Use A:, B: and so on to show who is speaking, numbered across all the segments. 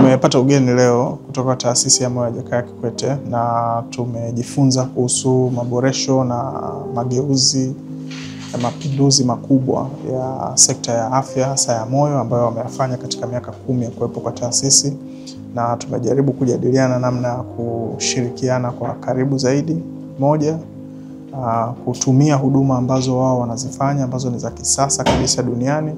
A: Tumepata ugeni leo kutoka taasisi ya Moyo Jakaya Kikwete na tumejifunza kuhusu maboresho na mageuzi ya mapinduzi makubwa ya sekta ya afya hasa ya moyo ambayo wameyafanya katika miaka 10 ya kuwepo kwa taasisi, na tumejaribu kujadiliana namna ya kushirikiana kwa karibu zaidi. Moja, kutumia huduma ambazo wao wanazifanya ambazo ni za kisasa kabisa duniani,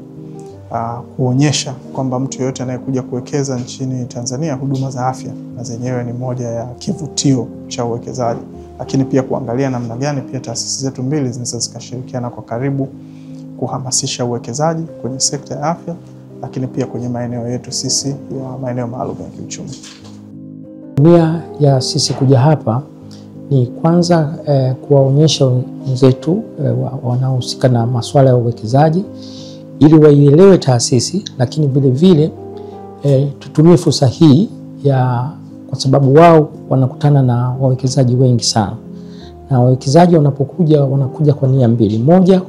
A: kuonyesha kwamba mtu yote anayekuja kuwekeza nchini Tanzania, huduma za afya na zenyewe ni moja ya kivutio cha uwekezaji, lakini pia kuangalia namna gani pia taasisi zetu mbili zinaweza zikashirikiana kwa karibu kuhamasisha uwekezaji kwenye sekta ya afya, lakini pia kwenye maeneo yetu sisi ya maeneo maalum ya kiuchumi.
B: Nia ya sisi kuja hapa ni kwanza kuwaonyesha wenzetu wanaohusika na masuala ya uwekezaji ili waielewe taasisi, lakini vile vile tutumie fursa hii kwa sababu wao wanakutana na wawekezaji wengi sana. Na wawekezaji wanakuja kwa nia mbili. Moja,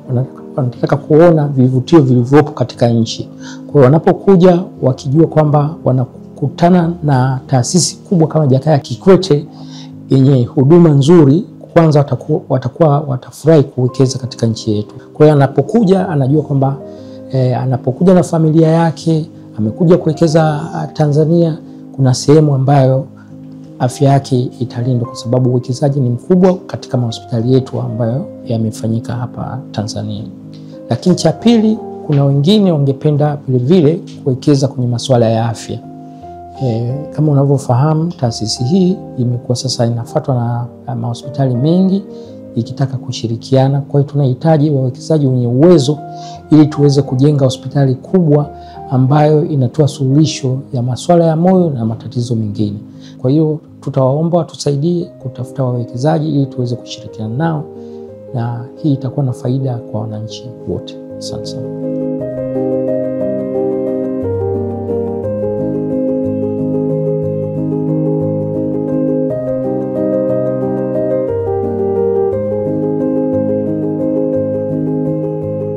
B: wanataka kuona vivutio vilivyopo katika nchi. Kwa hiyo wanapokuja wakijua kwamba wanakutana na taasisi kubwa kama Jakaya Kikwete yenye huduma nzuri, kwanza watafurahi kuwekeza katika nchi yetu. Kwa hiyo anapokuja anajua kwamba anapokuja na familia yake, amekuja kuwekeza Tanzania, kuna sehemu ambayo afya yake italindwa kwa sababu uwekezaji ni mkubwa katika mahospitali yetu ambayo yamefanyika hapa Tanzania. Lakini cha pili, kuna wengine wangependa vile vile kuwekeza kwenye masuala ya afya. Kama unavyofahamu, taasisi hii imekuwa sasa inafuatwa na mahospitali mengi ikitaka kushirikiana. Kwa hiyo tunahitaji wawekezaji wenye uwezo ili tuweze kujenga hospitali kubwa ambayo inatoa suluhisho ya masuala ya moyo na matatizo mengine. Kwa hiyo tutawaomba watusaidie kutafuta wawekezaji ili tuweze kushirikiana nao, na hii itakuwa na faida kwa wananchi wote. Asante sana.